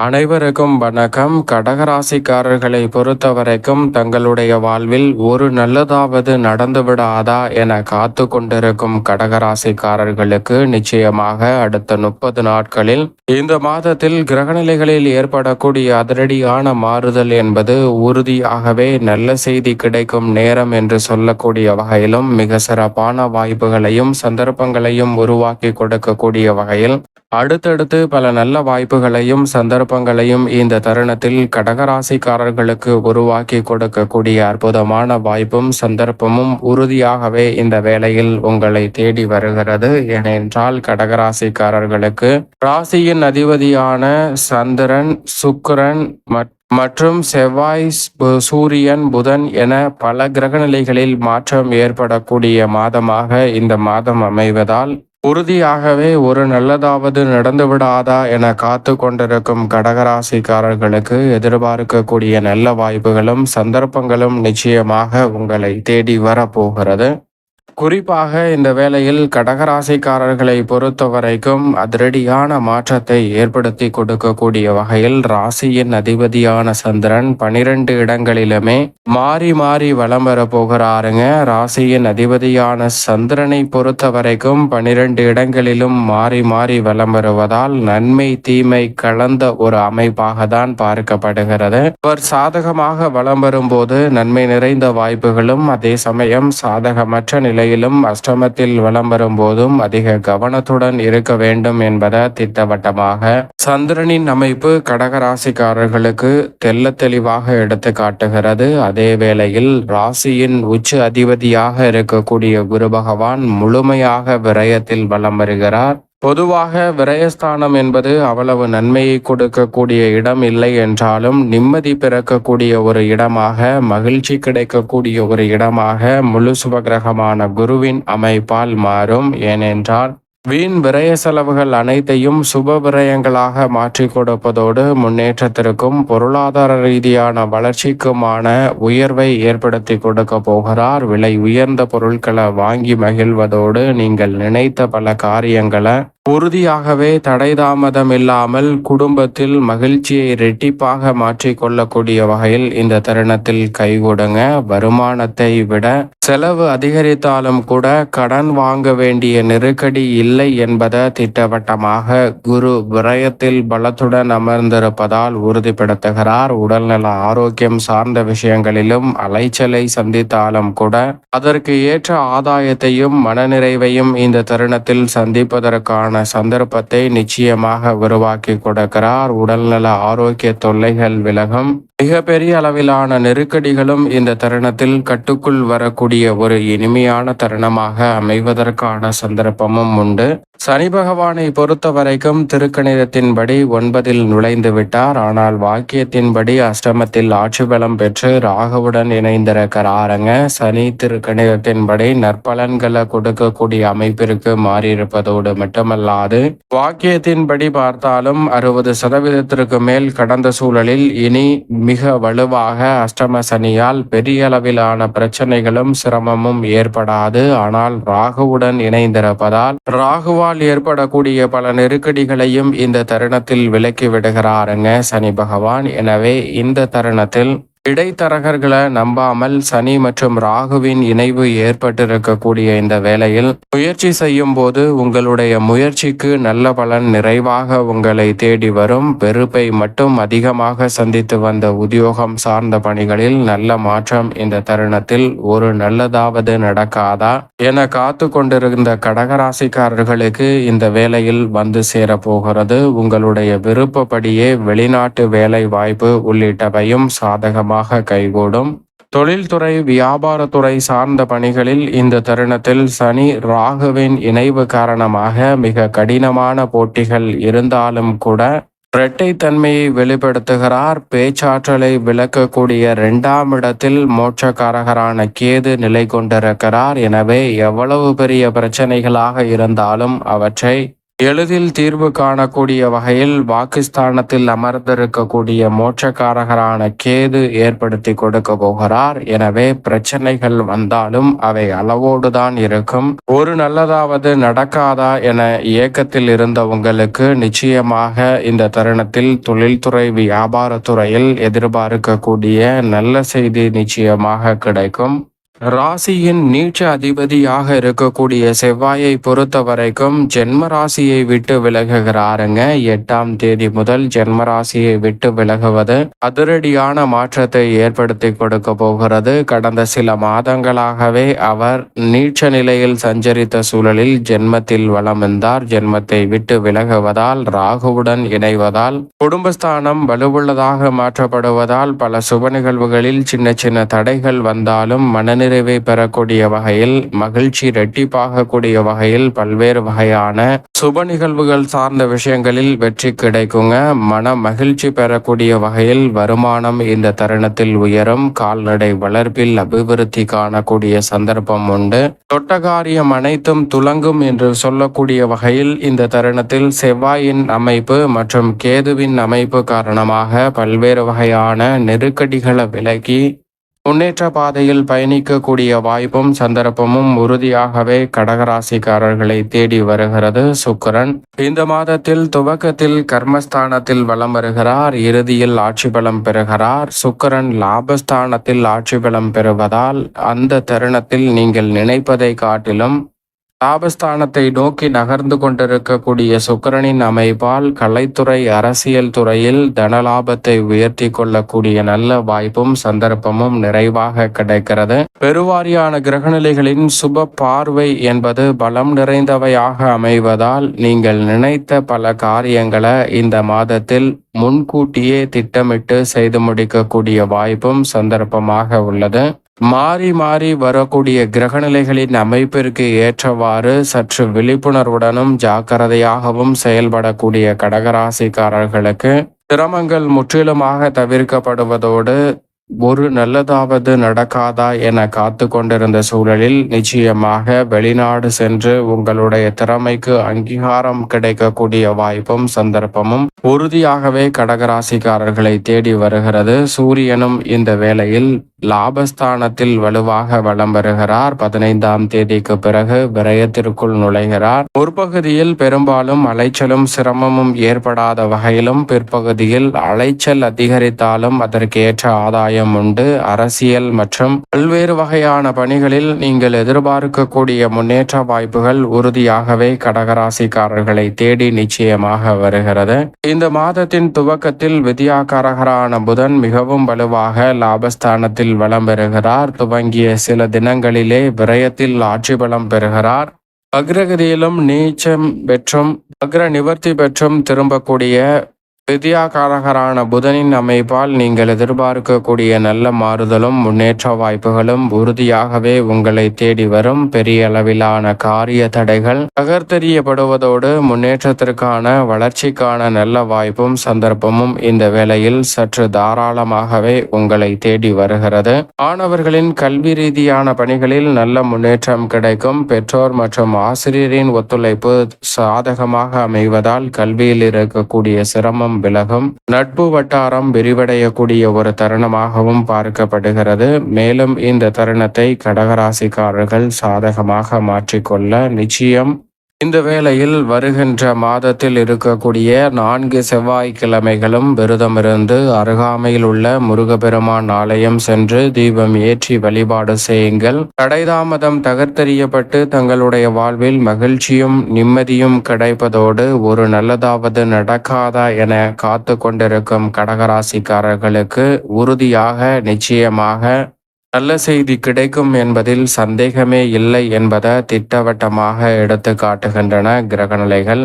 அனைவருக்கும் வணக்கம். கடகராசிக்காரர்களை பொறுத்தவரைக்கும் தங்களுடைய வாழ்வில் ஒரு நல்லதாவது நடந்துவிடாதா என காத்து கொண்டிருக்கும் கடகராசிக்காரர்களுக்கு நிச்சயமாக அடுத்த 30 நாட்களில் இந்த மாதத்தில் கிரகநிலைகளில் ஏற்படக்கூடிய அதிரடியான மாறுதல் என்பது உறுதியாகவே நல்ல செய்தி கிடைக்கும் நேரம் என்று சொல்லக்கூடிய வகையிலும் மிக சிறப்பான வாய்ப்புகளையும் சந்தர்ப்பங்களையும் உருவாக்கி கொடுக்கக்கூடிய வகையில் அடுத்தடுத்து பல நல்ல வாய்ப்புகளையும் சந்தர்ப்பங்களையும் இந்த தருணத்தில் கடகராசிக்காரர்களுக்கு உருவாக்கி கொடுக்கக்கூடிய அற்புதமான வாய்ப்பும் சந்தர்ப்பமும் உறுதியாகவே இந்த வேளையில் உங்களை தேடி வருகிறது. ஏனென்றால் கடகராசிக்காரர்களுக்கு ராசியின் அதிபதியான சந்திரன், சுக்கிரன் மற்றும் செவ்வாய், சூரியன், புதன் என பல கிரகநிலைகளில் மாற்றம் ஏற்படக்கூடிய மாதமாக இந்த மாதம் அமைவதால் உறுதியாகவே ஒரு நல்லதாவது நடந்துவிடாதா என காத்து கொண்டிருக்கும் கடகராசிக்காரர்களுக்கு எதிர்பார்க்கக்கூடிய நல்ல வாய்ப்புகளும் சந்தர்ப்பங்களும் நிச்சயமாக உங்களை தேடி வரப்போகிறது. குறிப்பாக இந்த வேளையில் கடகராசிக்காரர்களை பொறுத்த வரைக்கும் அதிரடியான மாற்றத்தை ஏற்படுத்தி கொடுக்கக்கூடிய வகையில் ராசியின் அதிபதியான சந்திரன் 12 இடங்களிலுமே மாறி மாறி வலம் வர போகிறாருங்க. ராசியின் அதிபதியான சந்திரனை பொறுத்த வரைக்கும் 12 இடங்களிலும் மாறி மாறி வலம் வருவதால் நன்மை தீமை கலந்த ஒரு அமைப்பாக தான் பார்க்கப்படுகிறது. அவர் சாதகமாக வலம் வரும்போது நன்மை நிறைந்த வாய்ப்புகளும் அதே சமயம் சாதகமற்ற நிலை அஷ்டமத்தில் வலம் வரும் போதும் அதிக கவனத்துடன் இருக்க வேண்டும் என்பதை திட்டவட்டமாக சந்திரனின் அமைப்பு கடகராசிக்காரர்களுக்கு தெல்ல தெளிவாக எடுத்து காட்டுகிறது. அதே வேளையில் ராசியின் உச்ச அதிபதியாக இருக்கக்கூடிய குரு பகவான் முழுமையாக விரயத்தில் வலம் வருகிறார். பொதுவாக விரயஸ்தானம் என்பது அவ்வளவு நன்மையை கொடுக்கக்கூடிய இடம் இல்லை என்றாலும் நிம்மதி பிறக்கக்கூடிய ஒரு இடமாக, மகிழ்ச்சி கிடைக்கக்கூடிய ஒரு இடமாக முழு சுபகிரகமான குருவின் அமைப்பால் மாறும். ஏனென்றால் வீண் விரய செலவுகள் அனைத்தையும் சுப விரயங்களாக மாற்றி கொடுப்பதோடு முன்னேற்றத்திற்கும் பொருளாதார ரீதியான வளர்ச்சிக்குமான உயர்வை ஏற்படுத்தி கொடுக்க போகிறார். விலை உயர்ந்த பொருட்களை வாங்கி மகிழ்வதோடு நீங்கள் நினைத்த பல காரியங்களை உறுதியாகவே தடை தாமதம் இல்லாமல் குடும்பத்தில் மகிழ்ச்சியை இரட்டிப்பாக மாற்றிக்கொள்ளக்கூடிய வகையில் இந்த தருணத்தில் கைகூடுங்க. வருமானத்தை விட செலவு அதிகரித்தாலும் கூட கடன் வாங்க வேண்டிய நெருக்கடி இல்லை என்பதை திட்டவட்டமாக குரு விரயத்தில் பலத்துடன் அமர்ந்திருப்பதால் உறுதிப்படுத்துகிறார். உடல்நல ஆரோக்கியம் சார்ந்த விஷயங்களிலும் அலைச்சலை சந்தித்தாலும் கூட அதற்கு ஏற்ற ஆதாயத்தையும் மனநிறைவையும் இந்த தருணத்தில் சந்திப்பதற்கான சந்தர்ப்பத்தை நிச்சயமாக உருவாக்கி கொடுக்கிறார். உடல்நல ஆரோக்கிய தொல்லைகள் விலகும். மிகப்பெரிய அளவிலான நெருக்கடிகளும் இந்த தருணத்தில் கட்டுக்குள் வரக்கூடிய ஒரு இனிமையான தருணமாக அமைவதற்கான சந்தர்ப்பமும் உண்டு. சனி பகவானை பொறுத்த வரைக்கும் திருக்கணிதத்தின்படி 9 நுழைந்து விட்டார். ஆனால் வாக்கியத்தின்படி அஷ்டமத்தில் ஆட்சி பலம் பெற்று ராகுவுடன் இணைந்திருக்கிறாருங்க. சனி திருக்கணிதத்தின்படி நற்பலன்களை கொடுக்கக்கூடிய அமைப்பிற்கு மாறியிருப்பதோடு மட்டுமல்லாது வாக்கியத்தின்படி பார்த்தாலும் 60% மேல் கடந்த சூழலில் இனி மிக வலுவாக அஷ்டம சனியால் பெரிய அளவிலான பிரச்சனைகளும் சிரமமும் ஏற்படாது. ஆனால் ராகுவுடன் இணைந்திருப்பதால் ராகுவால் ஏற்படக்கூடிய பல நெருக்கடிகளையும் இந்த தருணத்தில் விலக்கி விடுகிறாருங்க சனி பகவான். எனவே இந்த தருணத்தில் இடைத்தரகர்களை நம்பாமல் சனி மற்றும் ராகுவின் இணைவு ஏற்பட்டிருக்கக்கூடிய இந்த வேளையில் முயற்சி செய்யும் போது உங்களுடைய முயற்சிக்கு நல்ல பலன் நிறைவாக உங்களை தேடி வரும். வெறுப்பை மட்டும் அதிகமாக சந்தித்து வந்த உத்தியோகம் சார்ந்த பணிகளில் நல்ல மாற்றம் இந்த தருணத்தில் ஒரு நல்லதாவது நடக்காதா என காத்து கொண்டிருந்த கடகராசிக்காரர்களுக்கு இந்த வேளையில் வந்து சேரப்போகிறது. உங்களுடைய விருப்பப்படியே வெளிநாட்டு வேலை வாய்ப்பு உள்ளிட்டவையும் சாதகமாக கைகூடும். தொழில்துறை வியாபாரத்துறை சார்ந்த பணிகளில் இந்த தருணத்தில் சனி ராகுவின் இணைவு காரணமாக மிக கடினமான போட்டிகள் இருந்தாலும் கூட இரட்டைத்தன்மையை வெளிப்படுத்துகிறார். பேச்சாற்றலை விளக்கக்கூடிய 2ஆம் இடத்தில் மோட்சக்காரகரான கேது நிலை கொண்டிருக்கிறார். எனவே எவ்வளவு பெரிய பிரச்சனைகளாக இருந்தாலும் அவற்றை எளிதில் தீர்வு காணக்கூடிய வகையில் பாகிஸ்தானத்தில் அமர்ந்திருக்கக்கூடிய மோட்சக்காரகரான கேது ஏற்படுத்தி கொடுக்க போகிறார். எனவே பிரச்சனைகள் வந்தாலும் அவை அளவோடுதான் இருக்கும். ஒரு நல்லதாவது நடக்காதா என இயக்கத்தில் இருந்த உங்களுக்கு நிச்சயமாக இந்த தருணத்தில் தொழில்துறை வியாபாரத்துறையில் எதிர்பார்க்கக்கூடிய நல்ல செய்தி நிச்சயமாக கிடைக்கும். ராசியின் நீச்ச அதிபதியாக இருக்கக்கூடிய செவ்வாயை பொறுத்த வரைக்கும் ஜென்ம ராசியை விட்டு விலகுகிறாருங்க. 8ஆம் தேதி முதல் ஜென்ம ராசியை விட்டு விலகுவது அதிரடியான மாற்றத்தை ஏற்படுத்தி கொடுக்க போகிறது. கடந்த சில மாதங்களாகவே அவர் நீச்ச நிலையில் சஞ்சரித்த சூழலில் ஜென்மத்தில் வலம் வந்தார். ஜென்மத்தை விட்டு விலகுவதால் ராகுவுடன் இணைவதால் குடும்பஸ்தானம் வலுவுள்ளதாக மாற்றப்படுவதால் பல சுப நிகழ்வுகளில் சின்ன சின்ன தடைகள் வந்தாலும் மனநிறைவை பெறக்கூடிய வகையில், மகிழ்ச்சி இரட்டிப்பாகக்கூடிய வகையில் பல்வேறு வகையான சுப நிகழ்வுகள் சார்ந்த விஷயங்களில் வெற்றி கிடைக்குங்க. மன மகிழ்ச்சி பெறக்கூடிய வகையில் வருமானம் இந்த தருணத்தில் உயரும். கால்நடை வளர்ப்பில் அபிவிருத்தி காணக்கூடிய சந்தர்ப்பம் உண்டு. தொட்ட காரியம் அனைத்தும் துலங்கும் என்று சொல்லக்கூடிய வகையில் இந்த தருணத்தில் செவ்வாயின் அமைப்பு மற்றும் கேதுவின் அமைப்பு காரணமாக பல்வேறு வகையான நெருக்கடிகளை விலகி முன்னேற்ற பாதையில் பயணிக்கக்கூடிய வாய்ப்பும் சந்தர்ப்பமும் உறுதியாகவே கடகராசிக்காரர்களை தேடி வருகிறது. சுக்கிரன் இந்த மாதத்தில் துவக்கத்தில் கர்மஸ்தானத்தில் வலம் வருகிறார். இறுதியில் ஆட்சி பலம் பெறுகிறார். சுக்கிரன் லாபஸ்தானத்தில் ஆட்சி பலம் பெறுவதால் அந்த தருணத்தில் நீங்கள் நினைப்பதை காட்டிலும் லாபஸ்தானத்தை நோக்கி நகர்ந்து கொண்டிருக்கக்கூடிய சுக்கிரனின் அமைப்பால் கலைத்துறை, அரசியல் துறையில் தனலாபத்தை உயர்த்தி கொள்ளக்கூடிய நல்ல வாய்ப்பும் சந்தர்ப்பமும் நிறைவாக கிடைக்கிறது. பெருவாரியான கிரகநிலைகளின் சுப பார்வை என்பது பலம் நிறைந்தவையாக அமைவதால் நீங்கள் நினைத்த பல காரியங்களை இந்த மாதத்தில் முன்கூட்டியே திட்டமிட்டு செய்து முடிக்கக்கூடிய வாய்ப்பும் சந்தர்ப்பமாக உள்ளது. மாறி மாறி வரக்கூடிய கிரகநிலைகளின் அமைப்பிற்கு ஏற்றவாறு சற்று விழிப்புணர்வுடனும் ஜாக்கிரதையாகவும் செயல்படக்கூடிய கடகராசிக்காரர்களுக்கு சிரமங்கள் முற்றிலுமாக தவிர்க்கப்படுவதோடு ஒரு நல்லதாவது நடக்காதா என காத்து கொண்டிருந்த சூழலில் நிச்சயமாக வெளிநாடு சென்று உங்களுடைய திறமைக்கு அங்கீகாரம் கிடைக்கக்கூடிய வாய்ப்பும் சந்தர்ப்பமும் உறுதியாகவே கடகராசிக்காரர்களை தேடி வருகிறது. சூரியனும் இந்த வேளையில் லாபஸ்தானத்தில் வலுவாக வலம் வருகிறார். 15ஆம் தேதிக்கு பிறகு விரயத்திற்குள் நுழைகிறார். முற்பகுதியில் பெரும்பாலும் அலைச்சலும் சிரமமும் ஏற்படாத வகையிலும் பிற்பகுதியில் அலைச்சல் அதிகரித்தாலும் அதற்கு ஏற்ற ஆதாயம் உண்டு. அரசியல் மற்றும் பல்வேறு வகையான பணிகளில் நீங்கள் எதிர்பார்க்கக்கூடிய முன்னேற்ற வாய்ப்புகள் உறுதியாகவே கடகராசிக்காரர்களை தேடி நிச்சயமாக வருகிறது. இந்த மாதத்தின் துவக்கத்தில் வித்யாகாரகரான புதன் மிகவும் வலுவாக லாபஸ்தானத்தில் வலம் பெறுகிறார். துவங்கிய சில தினங்களிலே விரயத்தில் ஆட்சி பலம் பெறுகிறார். அக்ரகதியிலும் நீச்சம் பெற்றும் அக்ர நிவர்த்தி பெற்றும் திரும்பக்கூடிய வித்யாகாரகரான புதனின் அமைப்பால் நீங்கள் எதிர்பார்க்கக்கூடிய நல்ல மாறுதலும் முன்னேற்ற வாய்ப்புகளும் உறுதியாகவே உங்களை தேடி வரும். பெரிய அளவிலான காரிய தடைகள் தகர்த்தெறியப்படுவதோடு முன்னேற்றத்திற்கான வளர்ச்சிக்கான நல்ல வாய்ப்பும் சந்தர்ப்பமும் இந்த வேளையில் சற்று தாராளமாகவே உங்களை தேடி வருகிறது. மாணவர்களின் கல்வி ரீதியான பணிகளில் நல்ல முன்னேற்றம் கிடைக்கும். பெற்றோர் மற்றும் ஆசிரியரின் ஒத்துழைப்பு சாதகமாக அமைவதால் கல்வியில் இருக்கக்கூடிய சிரமம் விலகும். நட்பு வட்டாரம் விரிவடையக்கூடிய ஒரு தருணமாகவும் பார்க்கப்படுகிறது. மேலும் இந்த தருணத்தை கடகராசிக்காரர்கள் சாதகமாக மாற்றிக்கொள்ள நிச்சயம் இந்த வேளையில் வருகின்ற மாதத்தில் இருக்கக்கூடிய 4 செவ்வாய்க்கிழமைகளும் விரதமிருந்து அருகாமையில் உள்ள முருகப்பெருமான் ஆலயம் சென்று தீபம் ஏற்றி வழிபாடு செய்யுங்கள். தடைதாமதம் தகர்த்தெறியப்பட்டு தங்களுடைய வாழ்வில் மகிழ்ச்சியும் நிம்மதியும் கிடைப்பதோடு ஒரு நல்லதாவது நடக்காதா என காத்து கொண்டிருக்கும் கடகராசிக்காரர்களுக்கு உறுதியாக நிச்சயமாக நல்ல செய்தி கிடைக்கும் என்பதில் சந்தேகமே இல்லை என்பதை திட்டவட்டமாக எடுத்து காட்டுகின்றன கிரகநிலைகள்.